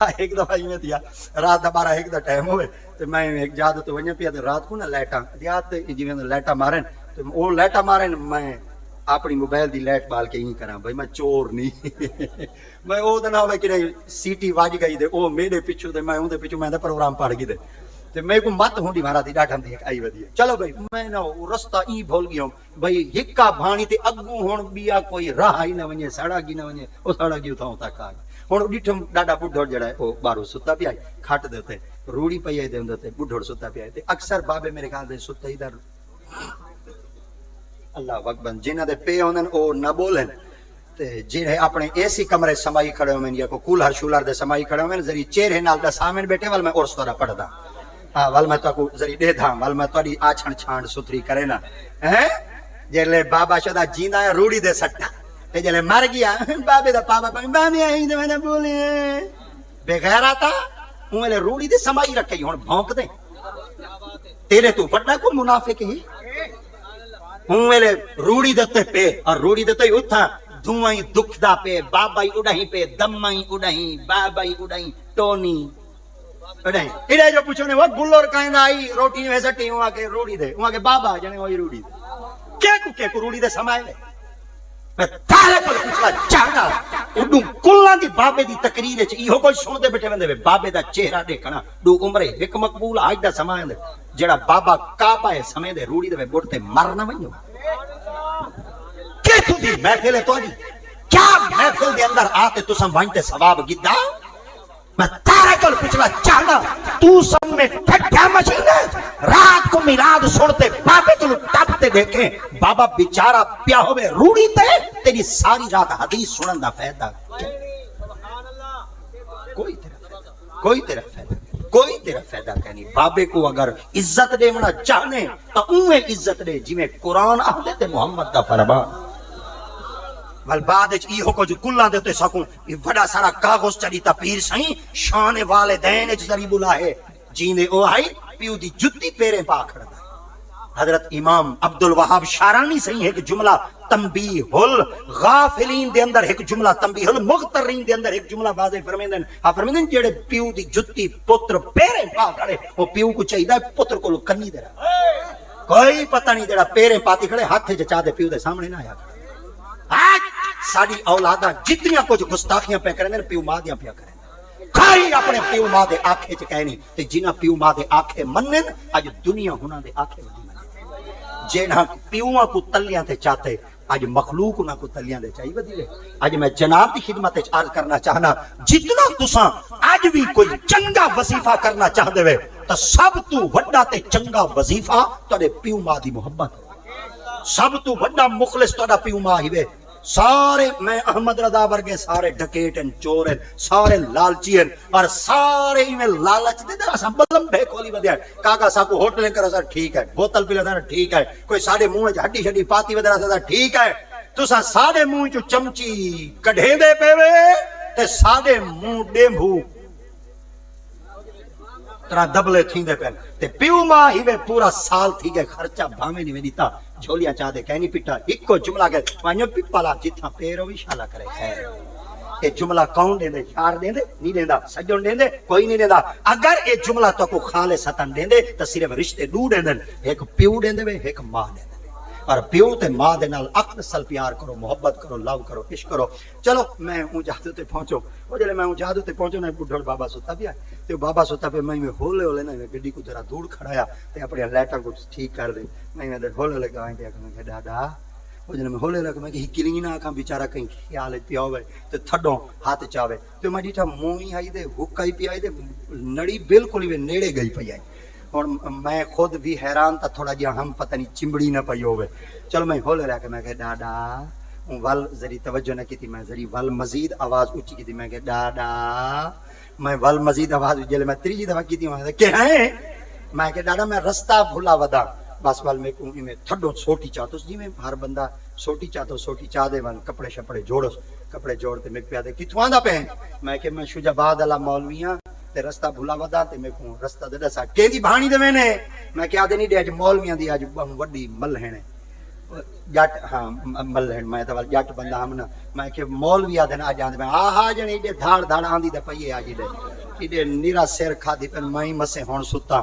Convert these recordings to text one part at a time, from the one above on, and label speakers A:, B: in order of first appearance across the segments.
A: ایک دفعہ میں دیا رات دا 12 ایک دا ٹائم ہوئے تو میں ایک جاد تو ونجا پیا تے رات کو نا لائٹاں دیات جویں لائٹاں مارن تے او لائٹاں مارن میں اپنی موبائل دی لائٹ بال کے ہی کراں بھئی میں چور نہیں میں او دا نہ ہوے کہ سیٹی واج گئی تے او میرے پیچھے تے میں اون دے پیچھے میں دا پروگرام پڑھ گئی تے میں کو مت ہونڈی مارا دی ڈاٹھم دی آئی ودی چلو بھئی میں نہ رستہ ای بھول گیا بھئی ہکا بھانی تے اگوں ہن بیا کوئی راہ ہی نہ ونجے سڑا گی نہ ونجے او سڑا گی تھاں تک آ ہن ڈٹھم ڈاڈا بڈھڑ جڑا ہے او بارو ستا پیا کھٹ دے تے روڑی پئی دے اندر تے بڈھڑ ستا پیا تے اکثر بابے میرے خیال دے ستا ادھر اللہ اکبر جنہاں دے پے ہوندن او نہ بولن تے جڑے اپنے ایسی کمرے سمائی کھڑے ہوندن یا کو کولر شولر دے سمائی کھڑے ہوندن ذری چہرے نال دا سامنے بیٹھے ول میں اور سورا پڑھدا ہاں ول میں تو کو ذری دے دھاں ول میں تہاڈی آچھن چھانڈ ستھری کرے نا ہیں جلے بابا شدا جیندا ہے روڑی دے سٹا تے جلے مر گیا بابے دا پاپا بابے آئی تے میں بولے بے غیرتا اون لے روڑی دے سمائی رکھئی ہن بھونک دے تیرے تو بڑا کو منافق ہی ہوں ویلے روڑی دتے پہ اور روڑی دتے اتھا دھوائی دکھ دا پہ بابائی اڑائی پہ دمائی اڑائی بابائی اڑائی ٹونی اڑائی اڑائی جو پوچھو نے وہ گلور کائن آئی روٹی میں سٹی ہوں آکے روڑی دے ہوں آکے بابا جانے وہی روڑی دے کیا کو روڑی دے سمائے لے میں تارے کو پوچھلا چاہنا اڈوں کلہ دی بابے دی تقریر ہے یہ کوئی سن دے بیٹھے وندے بابے دا چہرہ دیکھنا دو عمرے ایک مقبول آج دا سمائے دے جڑا بابا کعبہ ہے سمے دے روڑی دے بڑھتے مرنا ونجو کہ تو دی محفل ہے تو دی کیا محفل دے اندر آتے تو سم وانتے ثواب گدا میں تارے کو پوچھلا چاہنا تو سب میں ٹھٹھا مشین ہے رات کو میلاد سنتے بابے کو ٹپتے دیکھیں بابا بیچارہ پیا ہوئے روڑی تے تیری ساری رات حدیث سنن دا فائدہ کوئی تیرا فائدہ کہنی بابے کو اگر عزت دے منا چاہنے تو انہیں عزت دے جی میں قرآن آدھے تے محمد دا فرمان ول بعد ای ہو کو جو کلا دیتے سکوں یہ بڑا سارا کاغذ چلی تا پیر سائیں شان والدین اچ ذری بلا ہے جیندے او آئی پیو دی جتی پیرے پا کھڑا حضرت امام عبدالوہاب شارانی سائیں ایک جملہ تنبیہ الغافلین دے اندر ایک جملہ تنبیہ المغترین دے اندر ایک جملہ واضح فرمیندن فرمیندن جڑے پیو دی جتی پتر پیرے پا کھڑے وہ پیو کو چاہیے پتر کو کنی دے رہا کوئی پتہ نہیں جڑا پیرے پاتی کھڑے ہاتھ چاہ دے پیو دے سامنے نہ آیا آج ساڑی اولادہ جتنیاں کچھ گستاخیاں پہ کریں گے پیو ماں دیاں پیا کریں کھائی اپنے پیو ماں دے آنکھیں چکہنی تے جنہ پیو ماں دے آنکھیں منن آج دنیا ہونا دے آنکھیں منن جنہ پیوہاں کو تلیاں تے چاہتے آج مخلوق انہاں کو تلیاں دے چاہیے بدلے آج میں جناب دی خدمت عرض کرنا چاہنا جتنا تساں آج بھی کوئی چنگا وظیفہ کرنا چاہ دے تو سب تو وڈا تے چنگا وظیفہ تو پیو ماں دی محبت سب تو وڈا مخلص تو پیو ماں ہی وے سارے میں احمد رضا ورگے سارے ڈکیٹ ہیں چور ہیں سارے لالچی ہیں اور سارے ہی میں لالچ دے دے اساں بلم بے کھولی ودیا کاکا سا کو ہوٹلیں کرو سر ٹھیک ہے بوتل پی لیتا ٹھیک ہے کوئی ساڑے منہ ہڈی شڈی پاتی ودرا سا ٹھیک ہے تو سا ساڑے منہ چو چمچی کڑھے دے پے وے تے ساڑے منہ ڈیمبھو ترا دبلے تھیں دے پہن تے پیو ماں ہی وے پورا سال تھی گئے خرچہ بھامے نہیں ویدیتا جھولیاں چاہ دے کہنی پیٹا ایک کو جملہ کہے وانیو پیپالا جتھا پیرو بھی شالا کرے خیر یہ جملہ کون دیں دے چار دیں دے نہیں دیں دا سجن دیں دے کوئی نہیں دیں دا اگر یہ جملہ تو کو خالصتاً دیں دے تو صرف رشتے دو دیں دیں ایک پیو دیں دے ایک ماں دیں دے اور پیو تے ماں دے نال اقصل پیار کرو محبت کرو لو کرو عشق کرو چلو میں ہوں جادو تے پہنچو وہ جلے میں ہوں جادو تے پہنچو نا بڈھڑ بابا سوتا بھی آئے تے بابا سوتا پہ میں ہولے ہولے نا گڈی کو ذرا دور کھڑایا تے اپنے لیٹا کو ٹھیک کر دے میں ہولے ہولے گائیں پہ میں کہ دادا وہ جلے میں ہولے لگا میں کہ کلین آکھاں بیچارہ کہیں خیال پیا ہوئے تے تھڈوں ہاتھ چاوے تے میں ڈیٹھا منہ ہی آئی دے حکا ہی پیا آئی دے نڑی بالکل ہی نیڑے گئی پئی آئی اور میں خود بھی حیران تھا تھوڑا جہاں ہم پتہ نہیں چمڑی نہ پئی ہوئے چلو میں ہولے رہ کے میں کہ ڈاڈا ول ذری توجہ نہ کی تھی میں ذری ول مزید آواز اونچی کی تھی میں کہ ڈاڈا میں ول مزید آواز جلے میں تیجی دفعہ کی تھی میں کہ ہیں میں کہ ڈاڈا میں رستہ بھولا ودا بس ول میں کہوں میں تھڈو سوٹی چاہتا جی میں ہر بندہ سوٹی چاہتا سوٹی چاہ دے ول کپڑے شپڑے جوڑو کپڑے جوڑتے میں پیا دے کتھوں آندا پہ میں کہ میں شجاباد اللہ مولویاں تے رستہ بھولا ودا تے میں کہوں رستہ دے دسا کیندی بھانی دے میں کیا دے نہیں دے اج مولویاں دی اج وڈی مل ہنے جٹ ہاں ملن میں تو جٹ بندہ ہم نا میں کہ مولوی آدھن آ جاندے میں ہاں جنے ایڈے دھاڑ دھاڑ آندی تے پئی آ جڑے ایڈے نیرا سر کھادی پن میں مسے ہن ستا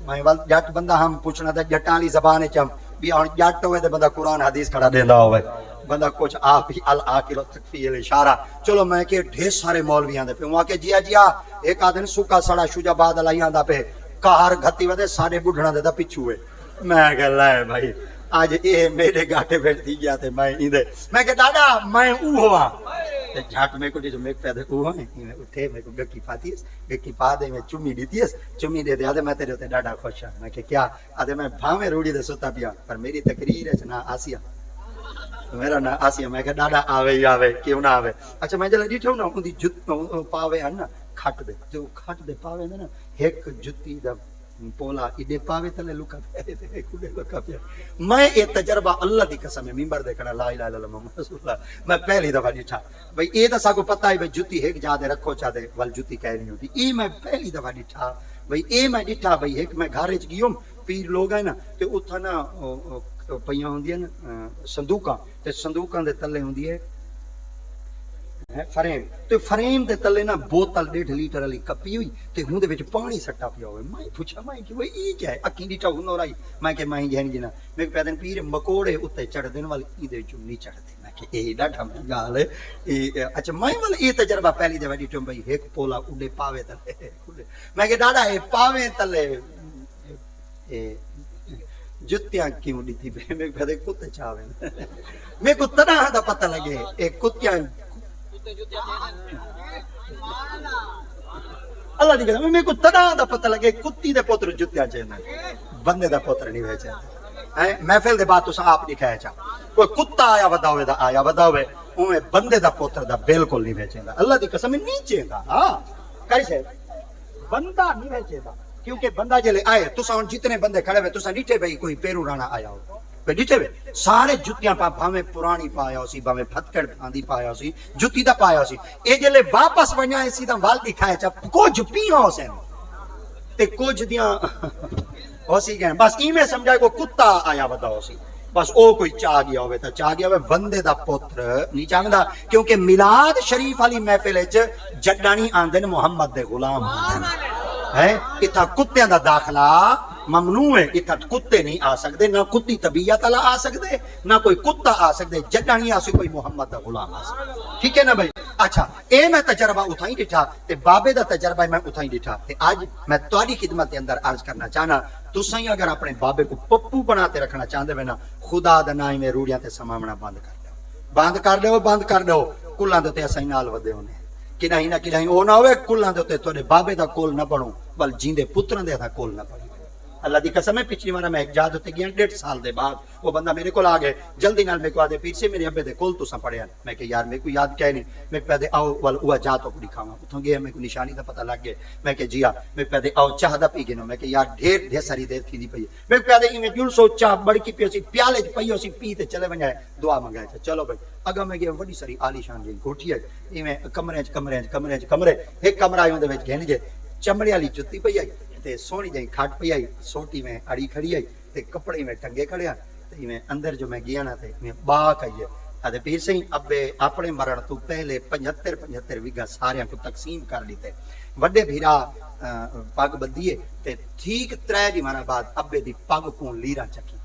A: میں ول جٹ بندہ ہم پوچھنا تے جٹاں والی زبان وچ بھی ہن جٹ ہوے تے بندہ قرآن حدیث کھڑا دیندا ہوے بندہ کچھ آپ ہی العاقل تکفی الاشارہ چلو میں کہ ڈھیر سارے مولوی آندے پے وہاں کہ جیا ایک آدھن سوکا سڑا شجاباد علی آندا پے کہار گھتی ودے ساڈے بڈھڑاں دے دا پیچھے میں کہ لے بھائی آج اے میرے گاٹے بیٹھ دی گیا تے میں ایندے میں کہ دادا میں او ہوا تے جھٹ میں کو جو میں پیدا او ہیں اٹھے میں کو گکی پاتی گکی پا دے میں چمی دیتیس چمی دے دے میں تیرے تے ڈاڈا خوش ہاں میں کہ کیا آدے میں بھاویں روڑی دے ستا پیا پر میری تقریر ہے نا آسیہ میرا نا آسیہ میں کہ ڈاڈا آوے کیوں نہ آوے اچھا میں جلے ڈیٹھو نا اون دی جت پاوے ہیں نا کھٹ دے جو کھٹ دے پاوے نا ایک جتی دا پولا ایڈے پاوے تلے لکا پیا تے کڈے لکا پیا میں اے تجربہ اللہ دی قسم ہے منبر دے کڑا لا الہ الا اللہ محمد رسول اللہ میں پہلی دفعہ ڈٹھا بھئی اے تا ساکو پتہ ہے بھئی جتی ایک جا دے رکھو چا دے ول جتی کہہ نہیں ہوتی اے میں پہلی دفعہ ڈٹھا بھئی اے میں ڈٹھا بھئی ایک میں گھر وچ گیوم پیر لوگ ہیں نا تے اوتھا نا پئیاں ہوندیاں نا صندوقاں تے صندوقاں دے تلے ہوندی ہے فریم تے فریم دے تلے نا بوتل 1.5 لیٹر والی کپی ہوئی تے ہوں دے وچ پانی سٹا پیا ہوئے میں پوچھا میں کہ وہ ای کیا ہے اکھی ڈیٹا ہن رائی میں کہ میں جہن جنا میں پیدن پیر مکوڑے اوتے چڑھ دین والی ای دے وچ نہیں چڑھدے میں کہ اے ڈاڈا گال ہے اچھا میں ول اے تجربہ پہلی دفعہ ڈیٹو بھئی ایک پولا اڈے پاوے تلے میں کہ ڈاڈا اے پاوے تلے اے جتیاں کیوں ڈیتی میں کہدے کتے چاویں میں کو طرح دا پتہ لگے اے کتیاں اللہ دی قسم میں کو طرح دا پتہ لگے کتی دے پوتر جتیاں چاہندے بندے دا پوتر نہیں وے چاہندے محفل دے بعد تساں آپ دکھایا چا کوئی کتا آیا ودا ہوئے دا آیا ودا ہوئے اوے بندے دا پوتر دا بالکل نہیں وے چاہندا اللہ دی قسم نہیں چاہندا ہاں کیسے بندہ نہیں وے چاہندا کیونکہ بندہ جلے آئے تساں جتنے بندے کھڑے ہوئے تساں ڈٹھے بھئی کوئی پیرو رانا آیا ہو ڈٹھے ہوئے سارے جتیاں پا بھاویں پرانی پایا ہو سی بھاویں پھتکڑ پاندی پایا ہو سی جتی دا پایا ہو سی اے جلے واپس ونیا ہے سیدھا وال دکھایا چا کچھ پیاں ہو سین تے کچھ دیاں ہو سی گئے بس ای میں سمجھائے کو کتا آیا ودا ہو سی بس او کوئی چاہ گیا ہوئے تا چاہ گیا ہوئے بندے دا پتر نہیں چاہندا کیونکہ میلاد شریف والی محفل وچ جڈانی آندن محمد دے غلام ہے اتھا کتیاں دا داخلہ ممنوع ہے اتھا کتے نہیں آ سکتے نہ کتی طبیعت اللہ آ سکتے نہ کوئی کتا آ سکتے جڈا نہیں آ سکتے کوئی محمد دا غلام آ سکتے ٹھیک ہے نا بھائی اچھا اے میں تجربہ اتھائی ڈٹھا تے بابے دا تجربہ میں اتھائی ڈٹھا تے آج میں تواڈی خدمت کے اندر عرض کرنا چاہنا تسیں اگر اپنے بابے کو پپو بناتے رکھنا چاہندے وے نا خدا دا نام میں روڑیاں تے سمامنا بند کر دو کلاں دے تے اسیں نال ودے ہونے کہ نہیں او نہ ہوئے کلاں دے تے تواڈے بابے دا کول نہ بنو بل جیندے پتراں دے دا کول نہ بنو اللہ دی قسم ہے پچھلی بار میں ایک جا تے گیا 1.5 سال دے بعد وہ بندہ میرے کول آ گئے جلدی نال میرے کو آدے پیر سے میرے ابے دے کول تساں پڑھیا میں کہ یار میرے کو یاد کیا نہیں میں کہتے آؤ ول او جا تو دکھاواں اتھوں گیا میں کو نشانی دا پتہ لگ گیا میں کہ جی میں کہتے آؤ چاہ دا پی گنو میں کہ یار ڈھیر ساری دیر تھی دی پئی میں کہتے ایویں جل سو چاہ بڑکی پئی سی پیالے چ پئی سی پی تے چلے ونجائے دعا منگائے چلو بھائی اگا میں گیا بڑی ساری عالی شان جی کوٹھی ہے ایویں کمرے ایک کمرہ ایویں دے وچ گھن جے چمڑے والی جُتی پئی آئی تے سونی جئی کھاٹ پئی آئی سوٹی میں اڑی کھڑی آئی تے کپڑے میں ٹنگے کھڑیا تے میں اندر جو میں گیا نا تے میں باک آئی ہے تے پیر سہیں ابے اپنے مرن تو پہلے 75 وگا سارے کو تقسیم کر لیتے وڈے بھیرا پگ بدیے تے ٹھیک 3 دیوانا بعد ابے دی پگ کو لیرا چکی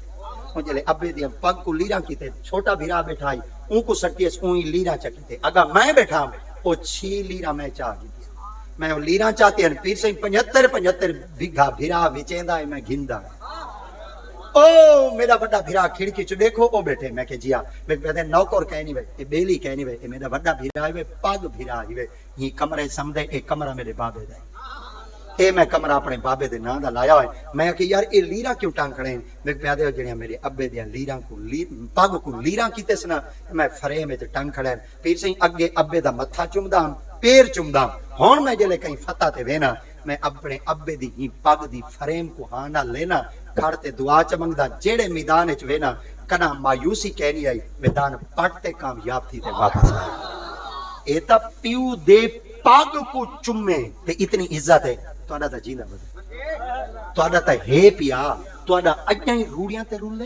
A: تے جلے ابے دی پگ کو لیرا کیتے چھوٹا بھیرا بیٹھائی اون کو سٹی اس اون لیرا چکی تے اگا میں بیٹھا او 6 لیرا میں چاہ گئی میں لیرا چاہتے ہیں پیر سے 75 بگھا بھیرا وچیندا ہے میں گھندا او میرا بڑا بھیرا کھڑکی چ دیکھو او بیٹھے میں کہ جیا میں کہتے نوکر کہنی وے اے بیلی کہنی وے اے میرا بڑا بھیرا ہے پگ بھیرا ہے یہ کمرے سمدے اے کمرہ میرے بابے دا اے میں کمرہ اپنے بابے دے نام دا لایا ہے میں کہ یار اے لیرا کیوں ٹانکڑے میں کہتے جڑیاں میرے ابے دیاں لیراں کو پگ کو لیراں کیتے سنا میں فریم وچ ٹانکڑے پیر سے اگے ابے دا متھا چومدا پیر چومدا ہن میں جلے کہیں فتح تے وینا میں اپنے ابے دی ہی پگ دی فریم کو ہانا لینا کھڑ تے دعا چ منگدا جیڑے میدان وچ وینا کنا مایوسی کہنی آئی میدان پٹ تے کامیاب تھی تے واپس اے تا پیو دے پگ کو چومے تے اتنی عزت ہے تہاڈا تا جیندا بس تہاڈا تا ہے پیا تہاڈا اجاں ہی روڑیاں تے رولے